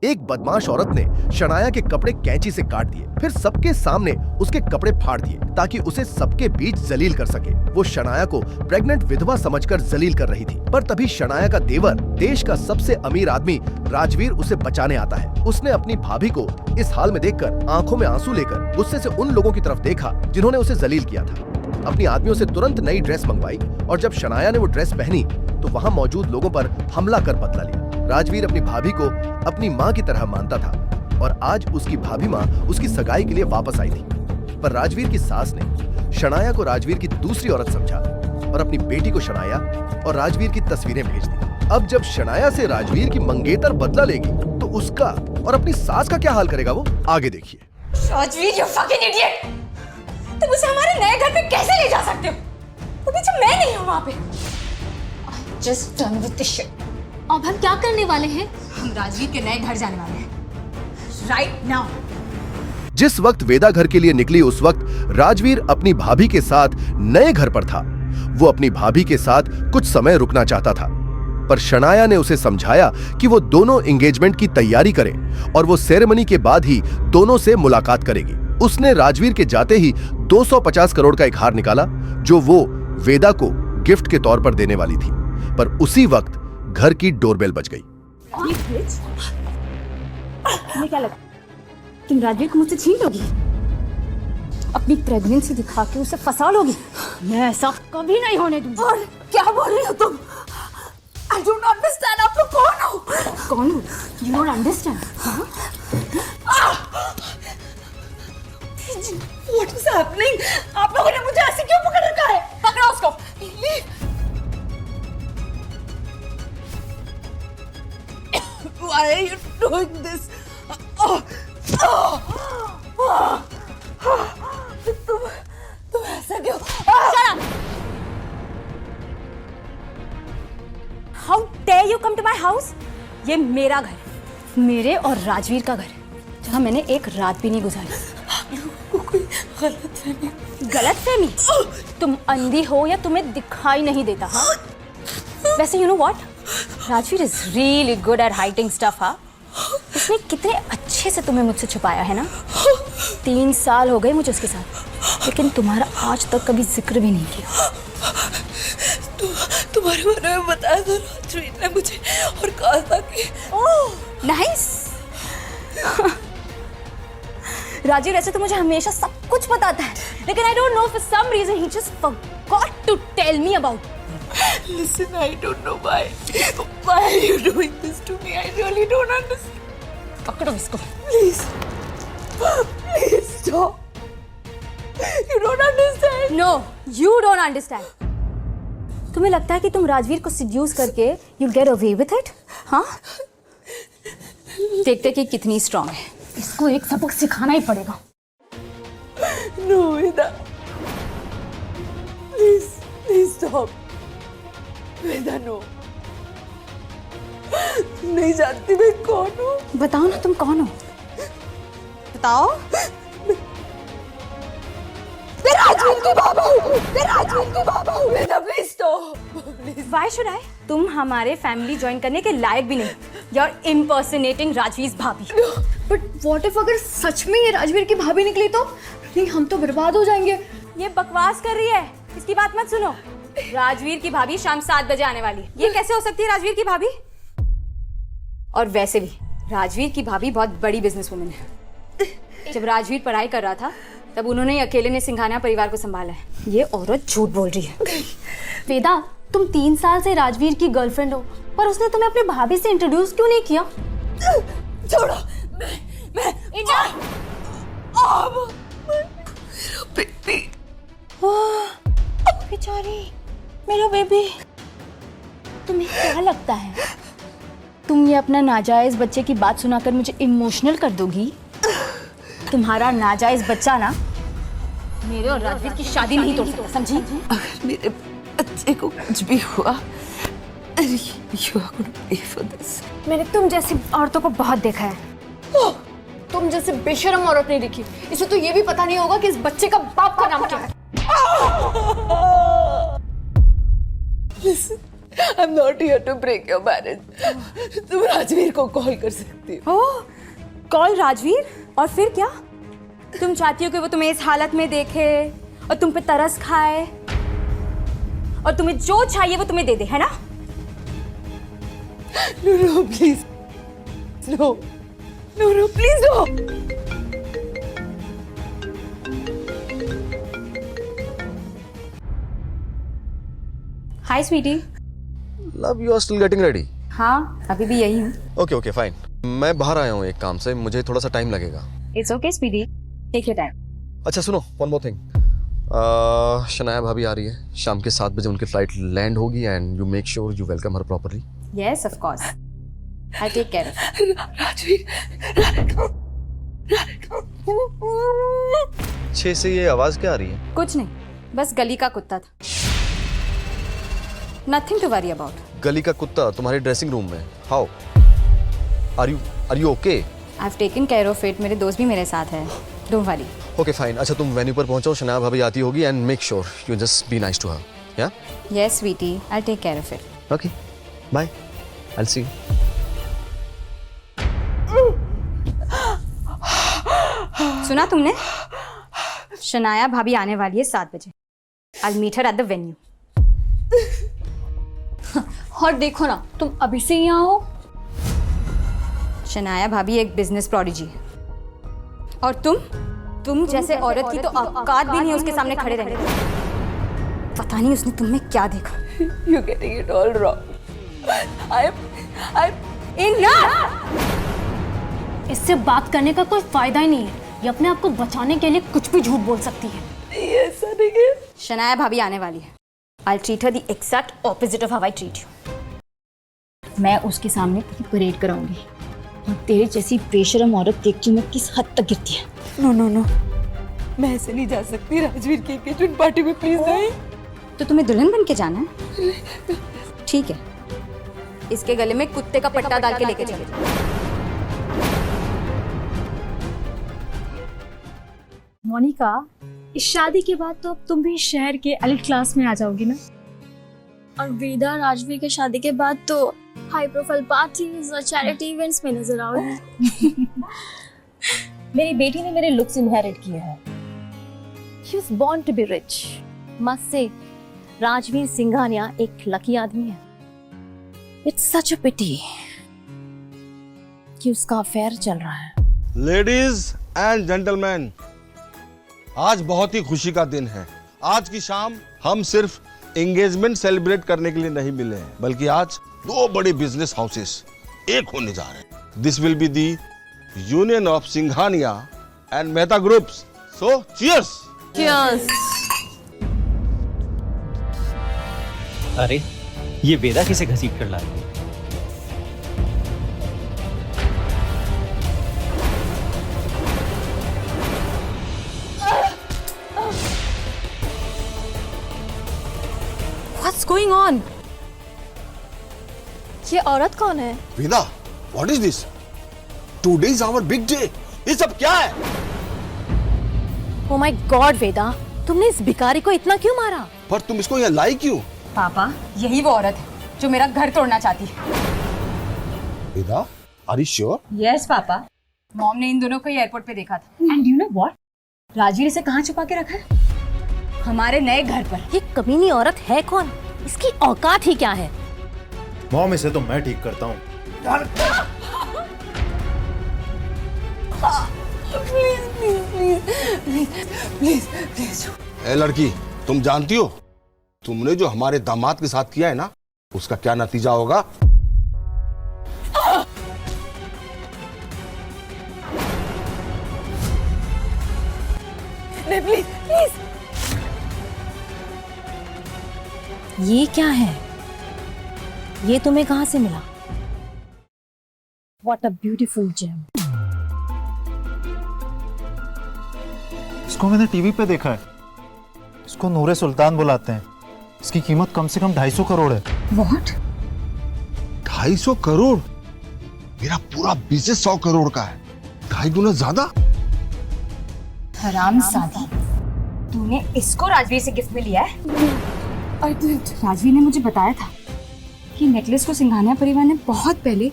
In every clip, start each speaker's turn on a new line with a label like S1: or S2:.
S1: एक बदमाश औरत ने शनाया के कपड़े कैंची से काट दिए, फिर सबके सामने उसके कपड़े फाड़ दिए ताकि उसे सबके बीच जलील कर सके। वो शनाया को प्रेग्नेंट विधवा समझकर जलील कर रही थी, पर तभी शनाया का देवर, देश का सबसे अमीर आदमी राजवीर उसे बचाने आता है। उसने अपनी भाभी को इस हाल में देखकर आंखों में आंसू लेकर गुस्से से उन लोगों की तरफ देखा जिन्होंने उसे जलील किया था। अपनी आदमियों से तुरंत नई ड्रेस मंगवाई और जब शनाया ने वो ड्रेस पहनी तो वहाँ मौजूद लोगों पर हमला कर बदला लिया। राजवीर अपनी भाभी को अपनी माँ की तरह मानता था और आज उसकी भाभी माँ उसकी सगाई के लिए वापस आई थी, पर राजवीर की सास ने शनाया को राजवीर की दूसरी औरत समझा और अपनी बेटी को शनाया और राजवीर की तस्वीरें भेज दी। अब जब शनाया से राजवीर की मंगेतर बदला लेगी तो उसका और अपनी सास का क्या हाल करेगा वो आगे देखिए।
S2: Rajveer, you fucking idiot! तुम उसे हमारे नए घर पे कैसे ले जा सकते हो? वो पीछे मैं नहीं हूँ वहाँ पे। I'm just done with this shit.
S3: अब हम क्या करने वाले हैं?
S2: हम राजवीर के नए घर जाने वाले हैं। Right now.
S1: जिस वक्त वेदा घर के लिए निकली उस वक्त राजवीर अपनी भाभी के साथ नए घर पर था। वो अपनी भाभी के साथ कुछ समय रुकना चाहता था, पर शनाया ने उसे समझाया कि वो दोनों एंगेजमेंट की तैयारी करें और वो सेरेमनी के बाद ही दोनों से मुलाकात करेगी। उसने राजवीर के जाते ही 250 करोड़ का एक हार निकाला जो वो वेदा को गिफ्ट के तौर पर देने वाली थी, पर उसी वक्त घर की डोरबेल बज गई।
S3: तुम्हें क्या लगा तुम राजवीर को मुझसे छीन लोगी? अपनी प्रेगनेंसी दिखा के उसे फंसा लोगी? मैं ऐसा कभी नहीं होने दूंगी।
S2: और क्या बोल रही हो तुम? I don't understand. आप लोग कौन हो?
S3: कौन हो? You don't understand?
S2: What is happening? आप लोगों ने मुझे ऐसे क्यों पकड़ रखा है? पकड़ो उसको। Why are you doing this? तुम ऐसा क्यों?
S3: Shut up! How dare you come to my house? ये मेरा घर, मेरे और राजवीर का घर है, जहाँ मैंने एक रात भी नहीं गुजारी।
S2: कोई गलतफहमी?
S3: गलतफहमी? तुम अंधी हो या तुम्हें दिखाई नहीं देता? हाँ? वैसे you know what? Rajveer is really good at hiding stuff, हाँ? उसने कितने अच्छे से तुम्हें मुझसे छुपाया है ना? 3 साल हो गए मुझे उसके साथ, लेकिन तुम्हारा आज तक कभी जिक्र भी नहीं किया।
S2: तुम्हारे बारे में बताया था राजवीर ने मुझे और कहा था कि
S3: ओह नाइस। राजवीर ऐसे तो मुझे हमेशा सब कुछ बताता है, लेकिन I don't know for some reason he just forgot to tell me about.
S2: Listen, I don't know why. Why are you doing this to me? I really don't understand.
S3: पकड़ो इसको।
S2: Please, please stop. You don't understand.
S3: No, you don't understand. तुम्हें लगता है कि तुम राजवीर को seduce करके you'll get away with it? हाँ? देखते कि कितनी strong है। इसको एक सबक सिखाना ही पड़ेगा।
S2: No, Veda. Please, please stop. Veda, no. नहीं जानती मैं कौन हूँ।
S3: बताओ ना तुम कौन हो? बताओ।
S2: मैं राजवीर की बाबा हूँ। मैं राजवीर की बाबा हूँ। Veda, please stop. Please.
S3: Why should I? तुम हमारे फैमिली ज्वाइन करने के लायक भी नहीं। You're impersonating राजवीर भाभी।
S4: But what if अगर सच में ये राजवीर की भाभी निकली तो? नहीं, हम तो बर्बाद हो जाएंगे।
S3: ये बकवास कर रही है, इसकी बात मत सुनो। राजवीर की भाभी शाम 7 बजे आने वाली है। ये कैसे हो सकती है राजवीर की भाभी? और वैसे भी राजवीर की भाभी बहुत बड़ी बिजनेस वुमन है। जब राजवीर पढ़ाई कर रहा था तब उन्होंने ही अकेले ने सिंघानिया परिवार को संभाला है। ये औरत झूठ बोल रही है। वेदा, तुम 3 साल से राजवीर की गर्लफ्रेंड हो, पर उसने तुम्हें अपनी भाभी से इंट्रोड्यूस क्यों नहीं किया?
S2: छोड़ो। मैं बेबी।
S3: बेचारी, मेरा बेबी। तुम्हें क्या लगता है तुम ये अपना नाजायज बच्चे की बात सुनाकर मुझे इमोशनल कर दोगी? तुम्हारा नाजायज बच्चा ना मेरे और राजवीर की शादी नहीं तोड़ सकता, समझी?
S2: अगर मेरे बच्चे को कुछ भी हुआ, you are going to pay for this.
S3: मैंने तुम जैसी औरतों को बहुत देखा है।
S4: तुम जैसे बेशरम औरत नहीं दिखी। इसे तो ये भी पता नहीं होगा कि इस बच्चे का बाप का नाम क्या है।
S2: Listen,
S5: I'm not here to break your marriage. तुम राजवीर को कॉल कर सकती हो।
S3: ओह, कॉल राजवीर? और फिर क्या? तुम चाहती हो कि वो तुम्हें इस हालत में देखे और तुम पे तरस खाए और तुम्हें जो चाहिए वो तुम्हें दे दे, है ना?
S5: No, please. No, please, no.
S3: Hi sweetie.
S6: Love, you are still getting ready?
S3: हाँ, अभी भी यही हूँ।
S6: Okay fine. मैं बाहर आया हूँ एक काम से, मुझे थोड़ा सा टाइम लगेगा।
S3: It's okay sweetie, take your time.
S6: अच्छा सुनो, वन मोर थिंग। शनाया भाभी आ रही है, शाम के 7 बजे उनकी फ्लाइट लैंड होगी and you make sure you welcome her properly.
S3: Yes of course, I take care of.
S5: Rajveer,
S6: 6 से ये आवाज क्या आ रही है?
S3: कुछ नहीं, बस गली का कुत्ता था। Nothing to worry about.
S6: गली का कुत्ता तुम्हारे ड्रेसिंग रूम में? How are you okay?
S3: I have taken care of it, मेरे दोस्त भी मेरे साथ है, डोंट वरी।
S6: Okay fine. अच्छा तुम वेन्यू पर पहुंचो, शनाया भाभी आती होगी and make sure you just be nice to her. Yeah?
S3: Yes sweetie, I take care of it.
S6: Okay bye, I will see you.
S3: सुना तुमने? शनाया भाभी आने वाली है 7 बजे। I will meet her at the venue.
S4: और देखो ना, तुम अभी से यहाँ हो।
S3: शनाया भाभी एक बिजनेस प्रोडिजी है और तुम जैसे औरत की तो औकात भी नहीं है उसके सामने खड़े रहने की। पता नहीं उसने तुम में क्या देखा।
S5: You're getting it all wrong. I'm
S3: enough!
S4: इससे बात करने का कोई फायदा ही नहीं है। ये अपने आप को बचाने के लिए कुछ भी झूठ बोल सकती है।
S5: ये ऐसा नहीं है।
S3: शनाया भाभी आने वाली है। I'll treat her the exact opposite of how I treat you. मैं उसके सामने तेरी परेड कराऊंगी और तेरे जैसी बेशरम औरत देखती हूँ मैं किस हद तक गिरती है।
S5: नो, मैं ऐसे नहीं जा सकती राजवीर की एंगेजमेंट पार्टी में, प्लीज नहीं।
S3: तो तुम्हें दुल्हन बन के जाना है? ठीक है, इसके गले में कुत्ते का पट्टा डाल के लेके चले।
S4: मोनिका, इस शादी के बाद तो अब तुम भी शहर के एलिट क्लास में आ जाओगी ना।
S7: और वेदा राजवीर के शादी के बाद तो हाई प्रोफाइल पार्टीज और चैरिटी इवेंट्स में नजर आओगी।
S8: मेरी बेटी ने मेरे लुक्स इनहेरिट किए हैं। She was born to be rich. Must say, Rajveer Singhania एक लकी आदमी है। It's such a pity कि उसका अफेयर चल रहा है।
S9: लेडीज एंड जेंटलमैन, आज बहुत ही खुशी का दिन है। आज की शाम हम सिर्फ एंगेजमेंट सेलिब्रेट करने के लिए नहीं मिले हैं, बल्कि आज 2 बड़े बिजनेस हाउसेस एक होने जा रहे हैं। This will be the union of Singhania and Mehta groups. So cheers.
S8: Cheers!
S10: अरे ये वेदा किसे घसीट कर ला रही है?
S8: What's going on? ये औरत कौन है?
S9: Veda, what is this? Today is our big day. ये सब क्या है?
S8: Oh my God, वेदा, तुमने इस भिखारी को इतना क्यों मारा?
S9: पर तुम इसको यहाँ लाई क्यों?
S3: पापा, यही वो औरत है जो मेरा घर तोड़ना चाहती है।
S9: Veda, are you sure?
S3: Yes papa, mom ने इन दोनों को एयरपोर्ट पे देखा था। And you know what? Rajveer इसे कहाँ छुपा के रखा है? हमारे नए घर पर।
S8: ये कमीनी औरत है कौन? इसकी औकात ही क्या है?
S11: मॉम, इसे तो मैं ठीक करता हूँ।
S5: प्लीज।
S9: ए लड़की, तुम जानती हो तुमने जो हमारे दामाद के साथ किया है ना, उसका क्या नतीजा होगा?
S5: नहीं, प्लीज।
S8: ये क्या है? ये तुम्हें कहाँ से मिला? What a beautiful gem.
S11: इसको मैंने टीवी पे देखा है। इसको नूरे सुल्तान बुलाते हैं। इसकी कीमत कम से कम 250 करोड़ है।
S3: व्हाट?
S9: 250 करोड़? मेरा पूरा बिजनेस 100 करोड़ का है। 2.5 गुना ज्यादा।
S3: हरामजादी, तूने इसको राजवीर से गिफ्ट में लिया है?
S5: I didn't.
S3: राजवीर ने मुझे बताया था ये नेकलेस को सिंघानिया परिवार ने बहुत पहले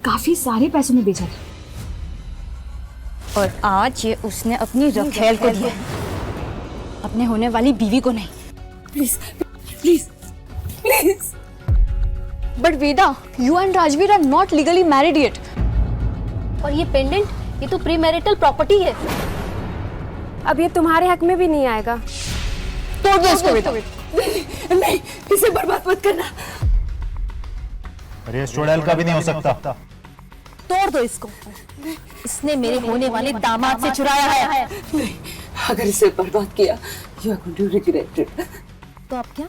S3: काफी सारे पैसों में बेचा था और आज ये उसने अपनी रखेल को दिया, अपने होने वाली बीवी को नहीं।
S4: Please please please. But Veda, you and Rajveer are not legally married yet.
S8: और ये पेंडेंट, ये तो प्री मैरिटल प्रॉपर्टी है।
S3: अब ये तुम्हारे हक में भी नहीं आएगा।
S4: तोड़ दो इसको वेदा। नहीं, इसे बर्बाद मत करना।
S11: अरे चुड़ैल का भी नहीं हो सकता।
S8: तोड़ दो इसको। इसने मेरे होने वाले दामाद से चुराया है।
S5: नहीं, अगर इसे बर्बाद किया, you are going to regret it.
S8: तो अब क्या?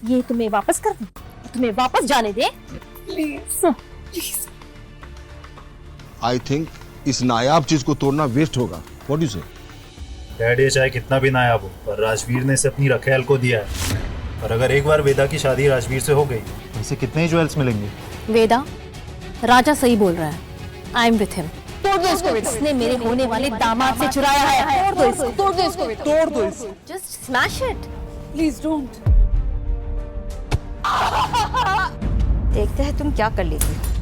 S8: ये तुम्हें वापस कर दूं? तुम्हें वापस जाने दे?
S5: Please, please.
S9: आई थिंक इस नायाब चीज को तोड़ना वेस्ट होगा। व्हाट डू यू से?
S11: डैड ये चाहे कितना भी नायाब हो, पर राजवीर ने इसे अपनी रखेल को दिया है। और अगर एक बार वेदा की शादी राजवीर से हो गई, इसे कितने ही ज्वेल्स मिलेंगे।
S8: वेदा, राजा सही बोल रहा है। I am with him. तोड़ दो इसको वेदा। इसने मेरे होने वाले दामाद से चुराया है। तोड़ दो इसको।
S5: तोड़ दो इसको वेदा।
S8: तोड़ दो इसको। Just smash it.
S5: Please don't.
S3: देखते हैं तुम क्या कर लेती हो।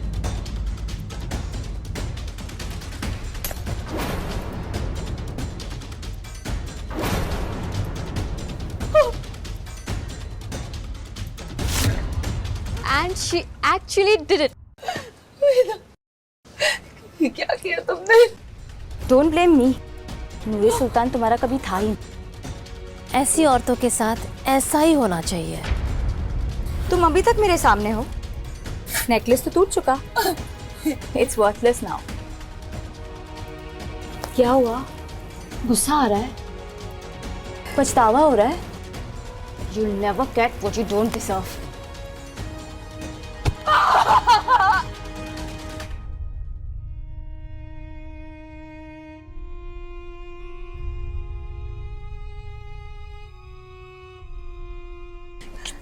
S4: And she actually did it.
S5: वेदा, ये क्या किया तुमने?
S3: Don't blame me. नूरे सुल्तान तुम्हारा कभी था ही।
S8: ऐसी औरतों के साथ ऐसा ही होना चाहिए।
S3: तुम अभी तक मेरे सामने हो। नेकलेस तो टूट चुका। It's worthless now. क्या हुआ? गुस्सा आ रहा है? पछतावा हो रहा है? You never get what you don't deserve.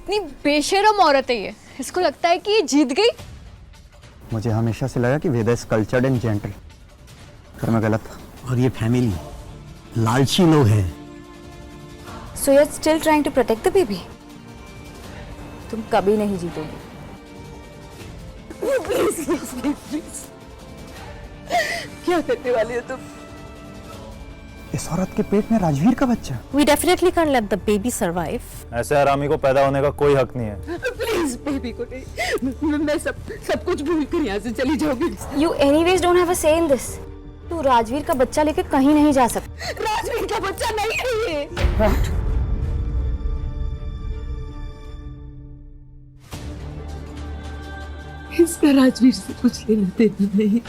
S4: इतनी बेशरम औरत है ये। इसको लगता है कि ये जीत गई।
S12: मुझे हमेशा से लगा कि वेदा इज कल्चर्ड एंड जेंटल, पर मैं गलत था। और ये फैमिली लालची लोग हैं।
S3: So you are still trying to protect the baby. तुम कभी नहीं जीतोगे।
S5: Please, please, please, please. क्या करने वाली हो तुम?
S12: इस औरत के पेट में राजवीर का बच्चा।
S8: We definitely can't let the baby survive.
S11: ऐसे हरामी को पैदा होने का कोई हक नहीं है।
S5: Please, बेबी को नहीं। मैं सब कुछ भूल कर यहाँ से चली जाऊंगी।
S3: You anyways don't have a say in this. तू राजवीर का बच्चा लेके कहीं नहीं जा सकती।
S5: राजवीर का बच्चा नहीं है ये।
S3: What?
S5: इसका राजवीर से कुछ लेना देना नहीं।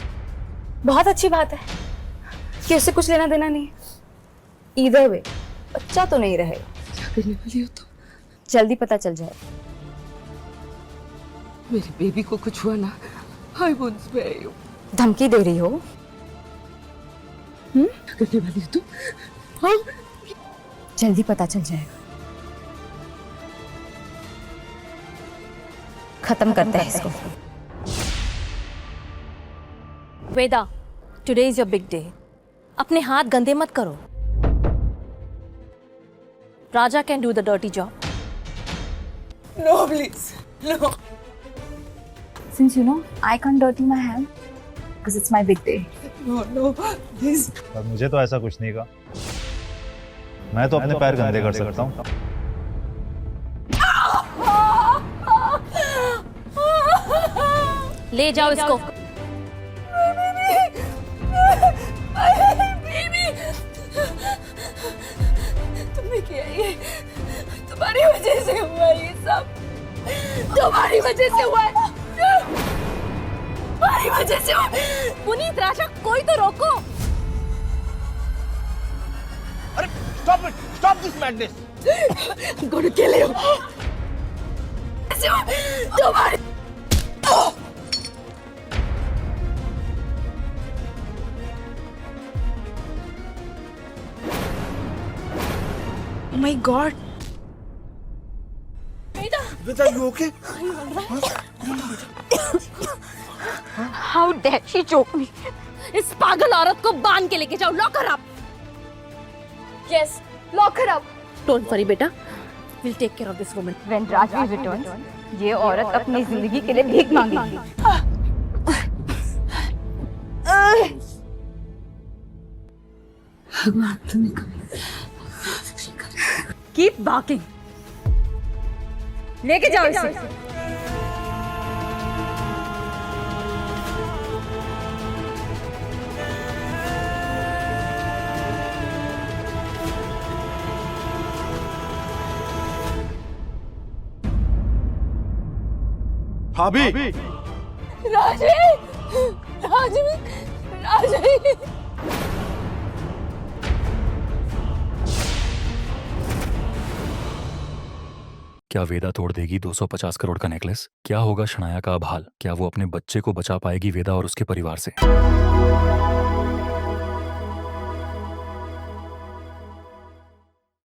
S3: बहुत अच्छी बात है कि उससे कुछ लेना देना नहीं। Either way, बच्चा तो नहीं रहेगा।
S5: क्या करने वाली हो तुम?
S3: जल्दी पता चल जाएगा।
S5: मेरे बेबी को कुछ हुआ ना, I won't spare you.
S3: धमकी दे रही हो?
S5: क्या करने वाली हो तुम? हाँ?
S3: जल्दी पता चल जाएगा। खत्म करते हैं इसको।
S8: Veda, today is your big day. अपने हाथ गंदे मत करो। Raja can do the dirty job.
S5: No, please, no.
S3: Since you know, I can't dirty my hand because it's my big day.
S5: No, please.
S11: पर मुझे तो ऐसा कुछ नहीं कहा। मैं तो अपने पैर गंदे कर सकता हूँ।
S8: ले जाओ इसको।
S5: तुमने किया ये, तुम्हारी वजह से हुआ ये सब। तुम्हारी वजह से हुआ, तुम्हारी वजह से हुआ।
S8: पुनीत, राजा, कोई तो रोको।
S9: अरे stop it! Stop this madness!
S5: I'm going to kill you. तुम्हारी
S3: Oh my God!
S9: Veda, you okay?
S3: How dare she choke me?
S8: इस पागल औरत को बांध के लेके जाओ। Lock her up.
S4: Yes, lock her up.
S8: Don't worry बेटा,
S3: We'll take care of this woman. When Rajveer returns, ये औरत अपनी जिंदगी के लिए भीख मांगेगी.
S5: भगवान तुम्हें कभी
S3: Keep barking. लेके जाओ इसे.
S1: भाभी
S5: राजवीर राजवीर राजवीर
S13: क्या वेदा तोड़ देगी 250 करोड़ का नेकलेस? क्या होगा शनाया का अब हाल? क्या वो अपने बच्चे को बचा पाएगी वेदा और उसके परिवार से?